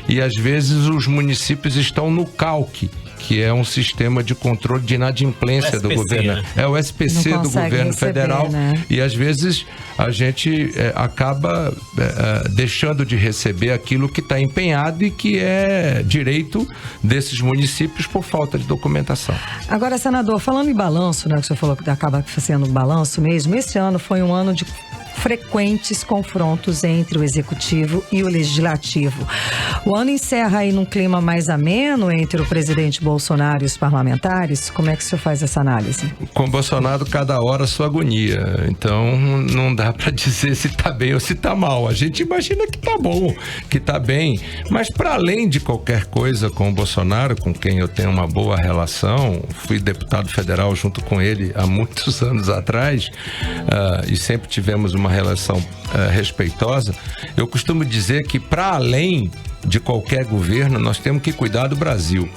e às vezes os municípios estão no CALC, que é um sistema de controle de inadimplência do governo. Né? É o SPC do governo federal, né? E às vezes a gente acaba deixando de receber aquilo que está empenhado e que é direito desses municípios por falta de documentação. Agora, senador, falando em balanço, né, que o senhor falou que acaba sendo um balanço mesmo, esse ano foi um ano de frequentes confrontos entre o executivo e o legislativo. O ano encerra aí num clima mais ameno entre o presidente Bolsonaro e os parlamentares. Como é que o senhor faz essa análise? Com Bolsonaro, cada hora sua agonia. Então, não dá para dizer se tá bem ou se tá mal. A gente imagina que tá bom, que tá bem. Mas para além de qualquer coisa com o Bolsonaro, com quem eu tenho uma boa relação, fui deputado federal junto com ele há muitos anos atrás, e sempre tivemos uma relação respeitosa. Eu costumo dizer que para além de qualquer governo, nós temos que cuidar do Brasil.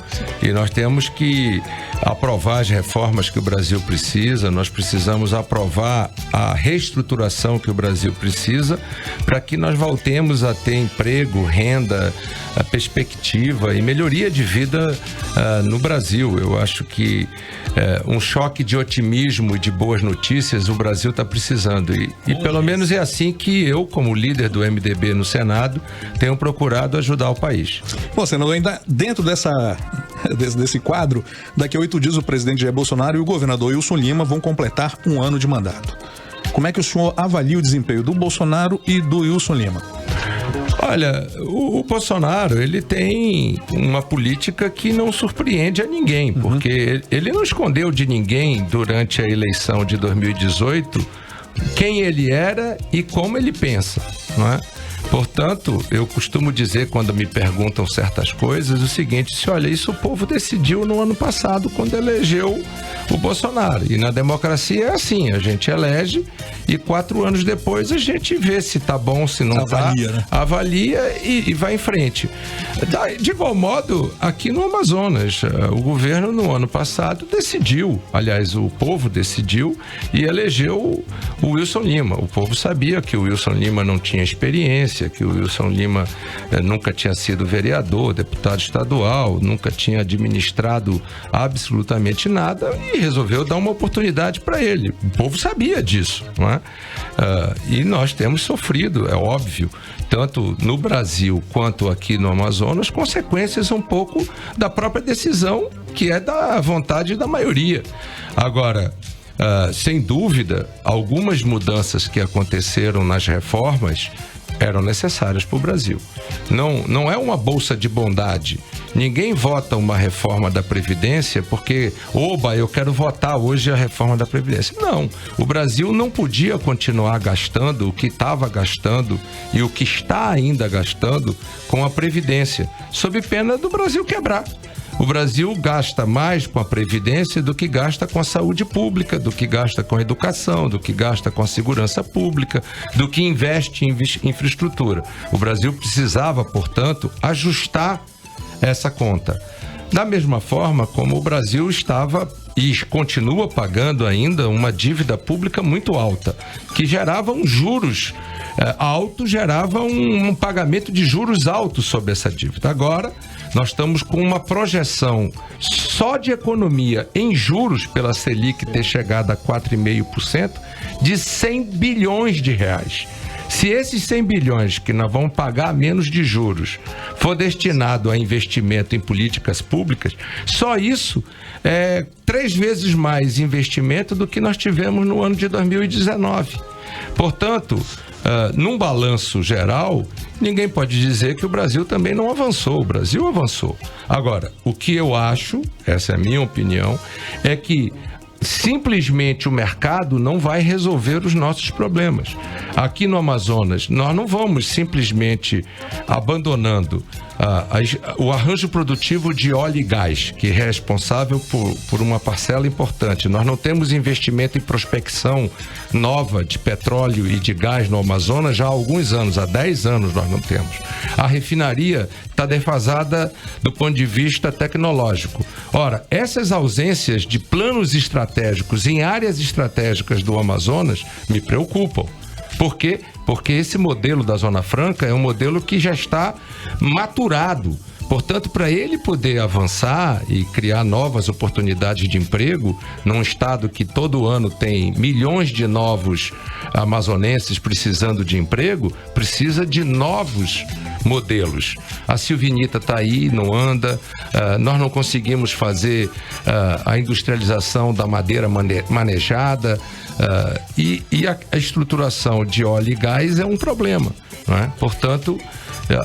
E nós temos que aprovar as reformas que o Brasil precisa, nós precisamos aprovar a reestruturação que o Brasil precisa para que nós voltemos a ter emprego, renda, perspectiva e melhoria de vida no Brasil. Eu acho que um choque de otimismo e de boas notícias o Brasil está precisando. E pelo menos é assim que eu, como líder do MDB no Senado, tenho procurado ajudar o país. Bom, senador, ainda dentro desse quadro, daqui a 8 dias o presidente Jair Bolsonaro e o governador Wilson Lima vão completar 1 ano de mandato. Como é que o senhor avalia o desempenho do Bolsonaro e do Wilson Lima? Olha, o Bolsonaro, ele tem uma política que não surpreende a ninguém, porque ele não escondeu de ninguém durante a eleição de 2018 quem ele era e como ele pensa, não é? Portanto, eu costumo dizer quando me perguntam certas coisas o seguinte, olha, isso o povo decidiu no ano passado quando elegeu o Bolsonaro. E na democracia é assim, a gente elege e 4 anos depois a gente vê se tá bom, se não avalia, tá, né? Avalia e vai em frente. De igual modo, aqui no Amazonas, o governo no ano passado decidiu, aliás, o povo decidiu e elegeu o Wilson Lima. O povo sabia que o Wilson Lima não tinha experiência, que o Wilson Lima nunca tinha sido vereador, deputado estadual, nunca tinha administrado absolutamente nada e resolveu dar uma oportunidade para ele. O povo sabia disso, não é? E nós temos sofrido, é óbvio, tanto no Brasil quanto aqui no Amazonas, consequências um pouco da própria decisão, que é da vontade da maioria. Agora, sem dúvida, algumas mudanças que aconteceram nas reformas eram necessárias para o Brasil. Não é uma bolsa de bondade. Ninguém vota uma reforma da Previdência porque, eu quero votar hoje a reforma da Previdência. Não, o Brasil não podia continuar gastando o que estava gastando e o que está ainda gastando com a Previdência, sob pena do Brasil quebrar. O Brasil gasta mais com a Previdência do que gasta com a saúde pública, do que gasta com a educação, do que gasta com a segurança pública, do que investe em infraestrutura. O Brasil precisava, portanto, ajustar essa conta. Da mesma forma como o Brasil estava e continua pagando ainda uma dívida pública muito alta, que gerava juros altos, gerava um pagamento de juros altos sobre essa dívida. Agora, nós estamos com uma projeção só de economia em juros pela Selic ter chegado a 4,5% de 100 bilhões de reais. Se esses 100 bilhões que nós vamos pagar menos de juros for destinado a investimento em políticas públicas, só isso é 3 vezes mais investimento do que nós tivemos no ano de 2019. Portanto, num balanço geral, ninguém pode dizer que o Brasil também não avançou. O Brasil avançou. Agora, o que eu acho, essa é a minha opinião, é que simplesmente o mercado não vai resolver os nossos problemas. Aqui no Amazonas, nós não vamos simplesmente abandonando o arranjo produtivo de óleo e gás, que é responsável por uma parcela importante. Nós não temos investimento em prospecção nova de petróleo e de gás no Amazonas já há alguns anos, há 10 anos nós não temos. A refinaria está defasada do ponto de vista tecnológico. Ora, essas ausências de planos estratégicos em áreas estratégicas do Amazonas me preocupam. Por quê? Porque esse modelo da Zona Franca é um modelo que já está maturado. Portanto, para ele poder avançar e criar novas oportunidades de emprego, num estado que todo ano tem milhões de novos amazonenses precisando de emprego, precisa de novos modelos. A Silvinita está aí, não anda, nós não conseguimos fazer a industrialização da madeira manejada, e a estruturação de óleo e gás é um problema, não é? Portanto,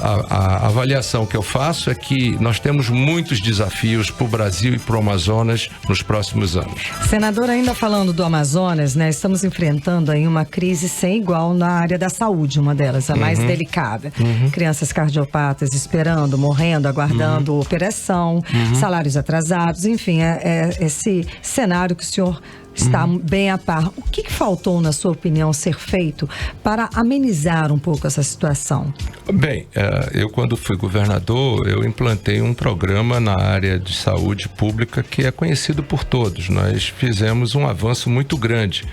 a avaliação que eu faço é que nós temos muitos desafios para o Brasil e para o Amazonas nos próximos anos. Senador, ainda falando do Amazonas, né, estamos enfrentando aí uma crise sem igual na área da saúde, uma delas, a mais delicada. Crianças cardiopatas esperando, morrendo, aguardando operação, salários atrasados, enfim, é esse cenário que o senhor está bem a par. O que faltou, na sua opinião, ser feito para amenizar um pouco essa situação? Bem, eu quando fui governador, eu implantei um programa na área de saúde pública que é conhecido por todos. Nós fizemos um avanço muito grande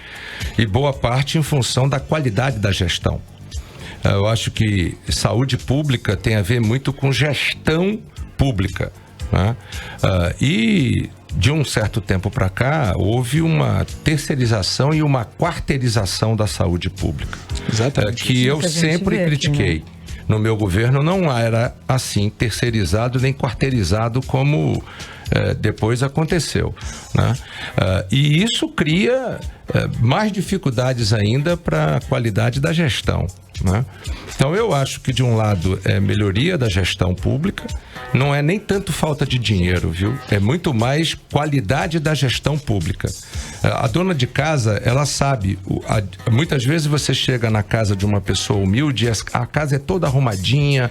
e boa parte em função da qualidade da gestão. Eu acho que saúde pública tem a ver muito com gestão pública, né? E de um certo tempo para cá, houve uma terceirização e uma quarteirização da saúde pública. Exatamente. Que eu sempre critiquei. Aqui, né? No meu governo não era assim, terceirizado nem quarteirizado como depois aconteceu, né? E isso cria mais dificuldades ainda para a qualidade da gestão, né? Então eu acho que de um lado é melhoria da gestão pública, não é nem tanto falta de dinheiro, viu? É muito mais qualidade da gestão pública. A dona de casa, ela sabe, muitas vezes você chega na casa de uma pessoa humilde, a casa é toda arrumadinha,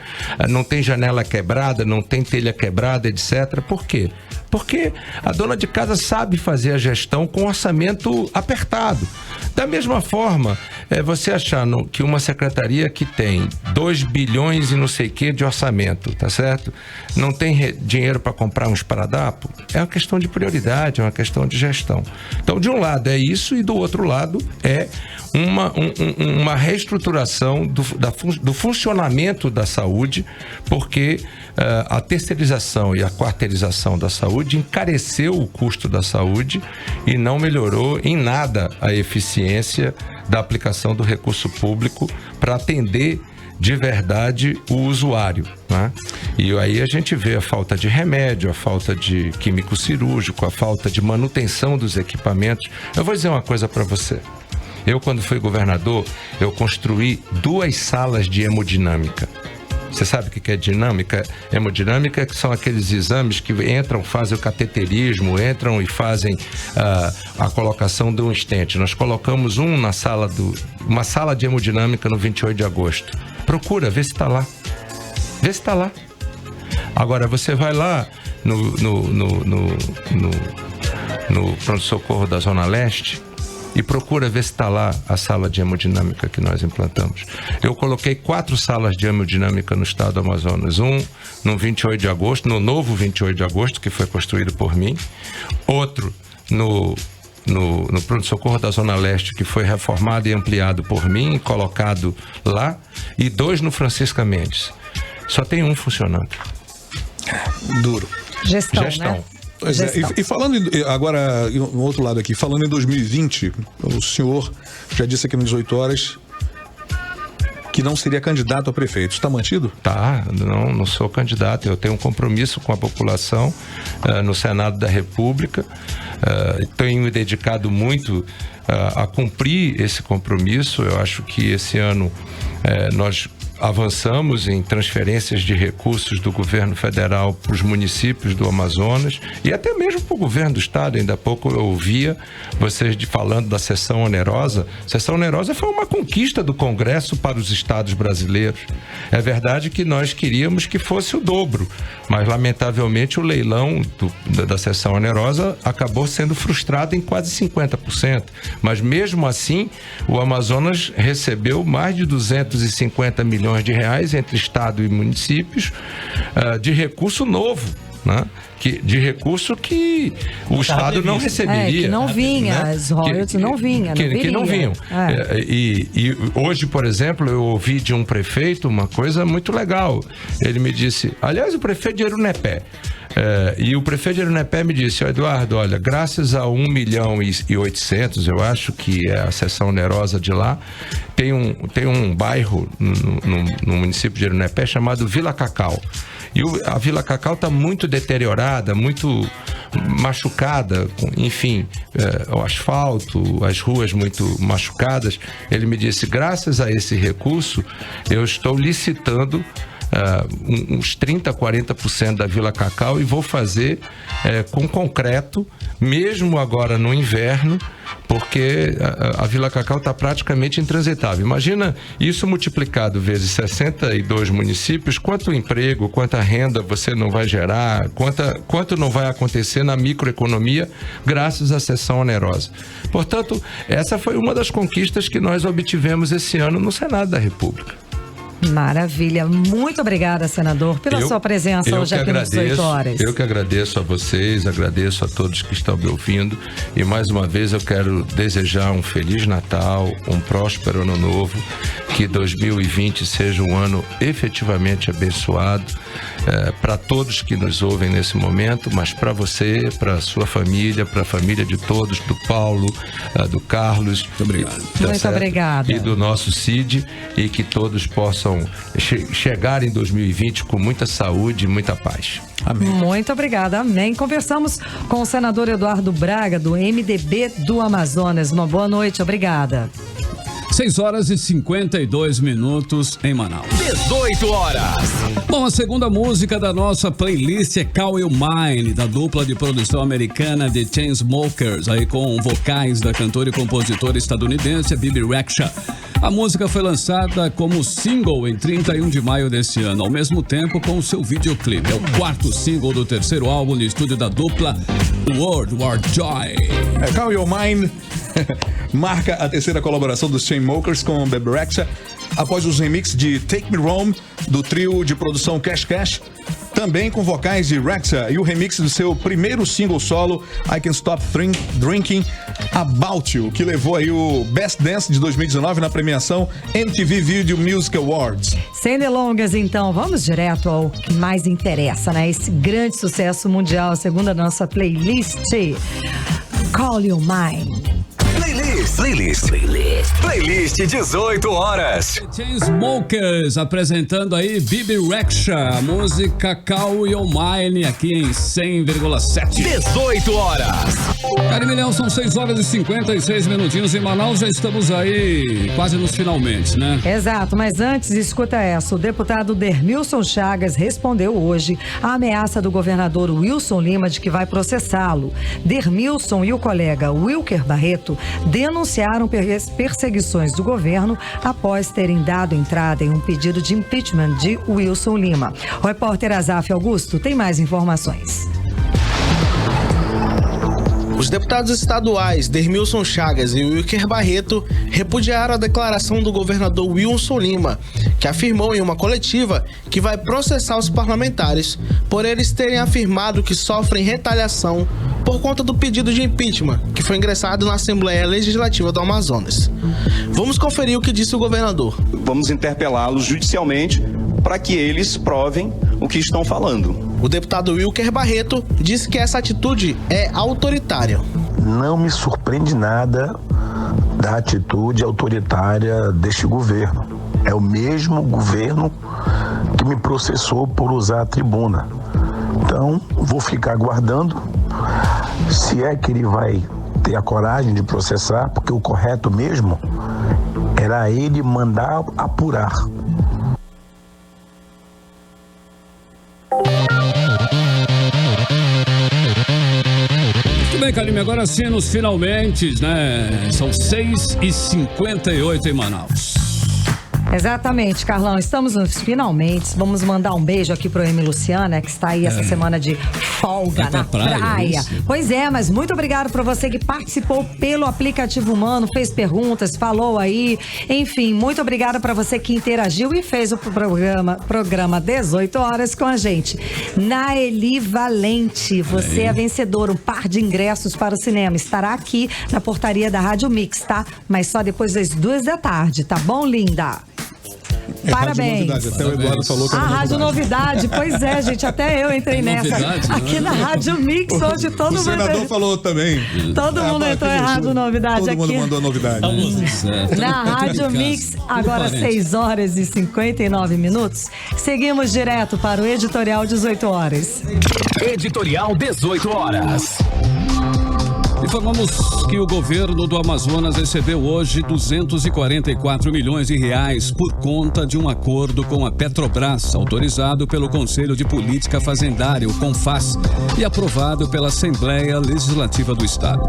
não tem janela quebrada, não tem telha quebrada, etc. Por quê? Porque a dona de casa sabe fazer a gestão com orçamento apertado. Da mesma forma, você achar que uma secretaria que tem 2 bilhões e não sei o que de orçamento, tá certo? Não tem dinheiro para comprar um esparadrapo? É uma questão de prioridade, é uma questão de gestão. Então, de um lado é isso e do outro lado é uma reestruturação do funcionamento da saúde, porque a terceirização e a quarteirização da saúde encareceu o custo da saúde e não melhorou em nada a eficiência da aplicação do recurso público para atender de verdade o usuário, né? E aí a gente vê a falta de remédio, a falta de químico cirúrgico, a falta de manutenção dos equipamentos. Eu vou dizer uma coisa para você. Eu, quando fui governador, eu construí 2 salas de hemodinâmica. Você sabe o que é dinâmica? Hemodinâmica, que são aqueles exames que entram, fazem o cateterismo, entram e fazem a colocação de um estente. Nós colocamos uma sala de hemodinâmica no 28 de agosto. Procura, vê se está lá. Vê se está lá. Agora, você vai lá no pronto-socorro da Zona Leste e procura ver se está lá a sala de hemodinâmica que nós implantamos. Eu coloquei 4 salas de hemodinâmica no estado do Amazonas. No 28 de agosto, no novo 28 de agosto, que foi construído por mim. Outro no pronto-socorro da Zona Leste, que foi reformado e ampliado por mim, colocado lá. E 2 no Francisca Mendes. Só tem um funcionando. Duro. Gestão. Né? Pois é, e falando agora, no outro lado aqui, falando em 2020, o senhor já disse aqui no 18 horas que não seria candidato a prefeito. Está mantido? Tá, não sou candidato. Eu tenho um compromisso com a população no Senado da República. Tenho me dedicado muito a cumprir esse compromisso. Eu acho que esse ano nós avançamos em transferências de recursos do governo federal para os municípios do Amazonas e até mesmo para o governo do estado. Ainda há pouco eu ouvia vocês falando da cessão onerosa. Cessão onerosa foi uma conquista do Congresso para os estados brasileiros. É verdade que nós queríamos que fosse o dobro, mas lamentavelmente o leilão da cessão onerosa acabou sendo frustrado em quase 50%. Mas mesmo assim, o Amazonas recebeu mais de 250 milhões de reais entre estado e municípios de recurso novo, né? De recurso que o Estado não receberia. Que não vinha, né? as royalties não vinham. Que não vinham. E hoje, por exemplo, eu ouvi de um prefeito uma coisa muito legal. Ele me disse, aliás, o prefeito de Erunepé, e o prefeito de Erunepé me disse, Eduardo, olha, graças a 1.800.000, eu acho que é a seção onerosa de lá, tem um bairro no município de Erunepé chamado Vila Cacau. E a Vila Cacau está muito deteriorada, muito machucada, enfim, o asfalto, as ruas muito machucadas. Ele me disse, graças a esse recurso, eu estou licitando uns 30%, 40% da Vila Cacau e vou fazer com concreto, mesmo agora no inverno, porque a Vila Cacau está praticamente intransitável. Imagina isso multiplicado vezes 62 municípios, quanto emprego, quanta renda você não vai gerar, quanto não vai acontecer na microeconomia graças à cessão onerosa. Portanto, essa foi uma das conquistas que nós obtivemos esse ano no Senado da República. Maravilha. Muito obrigada, senador, pela sua presença hoje aqui no 18 Horas. Eu que agradeço a vocês, agradeço a todos que estão me ouvindo e mais uma vez eu quero desejar um Feliz Natal, um próspero Ano Novo, que 2020 seja um ano efetivamente abençoado para todos que nos ouvem nesse momento, mas para você, para a sua família, para a família de todos, do Paulo, do Carlos. Muito obrigado. Muito obrigada. E do nosso Cid, e que todos possam chegar em 2020 com muita saúde e muita paz. Amém. Muito obrigada, amém. Conversamos com o senador Eduardo Braga, do MDB do Amazonas. Uma boa noite, obrigada. 6 horas e 52 minutos em Manaus. 18 horas. Bom, a segunda música da nossa playlist é Call You Mine, da dupla de produção americana The Chainsmokers, aí com vocais da cantora e compositora estadunidense Bebe Rexha. A música foi lançada como single em 31 de maio desse ano, ao mesmo tempo com o seu videoclipe. É o 4º single do 3º álbum de estúdio da dupla, World War Joy. Call You Mine marca a 3ª colaboração dos Chainsmokers com Bebe Rexha, após os remixes de Take Me Home, do trio de produção Cash Cash, também com vocais de Rexha e o remix do seu primeiro single solo, I Can't Stop Drinking About You, que levou aí o Best Dance de 2019 na premiação MTV Video Music Awards. Sem delongas, então, vamos direto ao que mais interessa, né? Esse grande sucesso mundial, segundo a nossa playlist, Call You Mine. Playlist 18 horas. Chainsmokers apresentando aí Bebe Rexha, a música Call You Mine, aqui em 100,7. 18 horas. Carimilhão, são 6 horas e 56 minutinhos em Manaus, já estamos aí quase nos finalmente, né? Exato, mas antes, escuta essa, o deputado Dermilson Chagas respondeu hoje à ameaça do governador Wilson Lima de que vai processá-lo. Dermilson e o colega Wilker Barreto denunciaram perseguições do governo após terem dado entrada em um pedido de impeachment de Wilson Lima. O repórter Azaf Augusto tem mais informações. Os deputados estaduais Dermilson Chagas e Wilker Barreto repudiaram a declaração do governador Wilson Lima, que afirmou em uma coletiva que vai processar os parlamentares por eles terem afirmado que sofrem retaliação por conta do pedido de impeachment que foi ingressado na Assembleia Legislativa do Amazonas. Vamos conferir o que disse o governador. Vamos interpelá-los judicialmente para que eles provem o que estão falando. O deputado Wilker Barreto disse que essa atitude é autoritária. Não me surpreende nada da atitude autoritária deste governo. É o mesmo governo que me processou por usar a tribuna. Então, vou ficar aguardando se é que ele vai ter a coragem de processar, porque o correto mesmo era ele mandar apurar. bem, Karime, agora sim nos finalmente, né? São 6h58 em Manaus. Exatamente, Carlão. Estamos nos finalmente. Vamos mandar um beijo aqui pro Emi Luciana, que está aí essa semana de folga na praia. Pois é, mas muito obrigado para você que participou pelo aplicativo Mano, fez perguntas, falou aí. Enfim, muito obrigada para você que interagiu e fez o programa 18 horas com a gente. Naeli Valente, você é vencedora, um par de ingressos para o cinema. Estará aqui na portaria da Rádio Mix, tá? Mas só depois das 14h, tá bom, linda? Parabéns. Até o Eduardo falou que a Rádio Novidade, pois é, gente, até eu entrei nessa. Aqui na Rádio Mix, hoje todo mundo. O senador falou também. Todo mundo entrou errado, novidade aqui. Todo mundo mandou novidade. Na Rádio Mix, agora 6h59. Seguimos direto para o Editorial 18 horas. Editorial 18 horas. Informamos que o governo do Amazonas recebeu hoje 244 milhões de reais por conta de um acordo com a Petrobras, autorizado pelo Conselho de Política Fazendária, o CONFAS, e aprovado pela Assembleia Legislativa do Estado.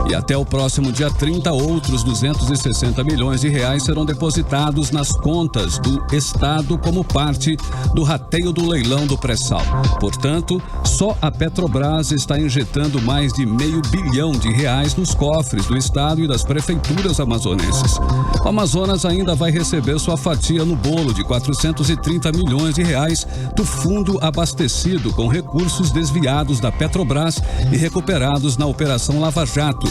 E até o próximo dia 30, outros 260 milhões de reais serão depositados nas contas do Estado como parte do rateio do leilão do pré-sal. Portanto, só a Petrobras está injetando mais de R$500 bilhão de reais nos cofres do Estado e das prefeituras amazonenses. O Amazonas ainda vai receber sua fatia no bolo de 430 milhões de reais do fundo abastecido com recursos desviados da Petrobras e recuperados na Operação Lava Jato.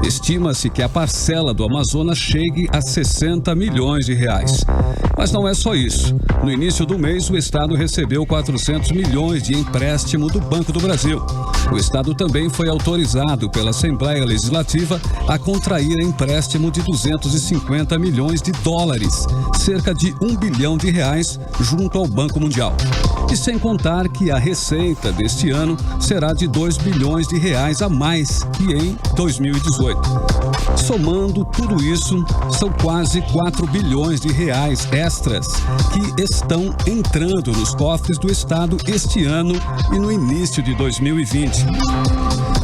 Estima-se que a parcela do Amazonas chegue a 60 milhões de reais. Mas não é só isso. No início do mês, o Estado recebeu 400 milhões de empréstimo do Banco do Brasil. O Estado também foi autorizado pela Assembleia Legislativa a contrair empréstimo de 250 milhões de dólares, cerca de R$1 bilhão junto ao Banco Mundial. E sem contar que a receita deste ano será de R$2 bilhões a mais que em 2018. Somando tudo isso, são quase R$4 bilhões extras que estão entrando nos cofres do Estado este ano e no início de 2020.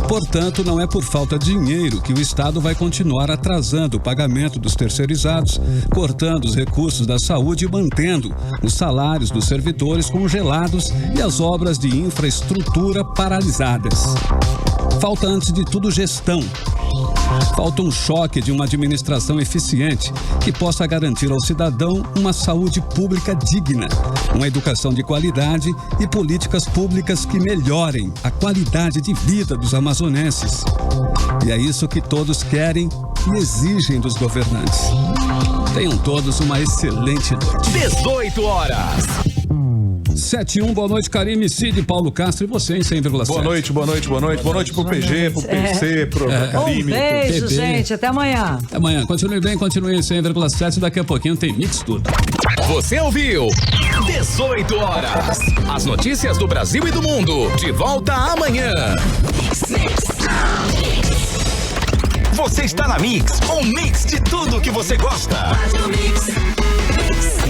Portanto, não é por falta de dinheiro que o Estado vai continuar atrasando o pagamento dos terceirizados, cortando os recursos da saúde e mantendo os salários dos servidores congelados e as obras de infraestrutura paralisadas. Falta, antes de tudo, gestão. Falta um choque de uma administração eficiente que possa garantir ao cidadão uma saúde pública digna, uma educação de qualidade e políticas públicas que melhorem a qualidade de vida dos amazonenses. E é isso que todos querem e exigem dos governantes. Tenham todos uma excelente noite. 18 horas. 7-1, boa noite, Karime, Cid, Paulo Castro e você em 100,7. Boa noite pro PG, pro PC, pro Karime. Um beijo, gente, até amanhã. Até amanhã, continue bem, continue em 100,7, daqui a pouquinho tem Mix Tudo. Você ouviu 18 horas. As notícias do Brasil e do mundo, de volta amanhã. Você está na Mix, um mix de tudo que você gosta.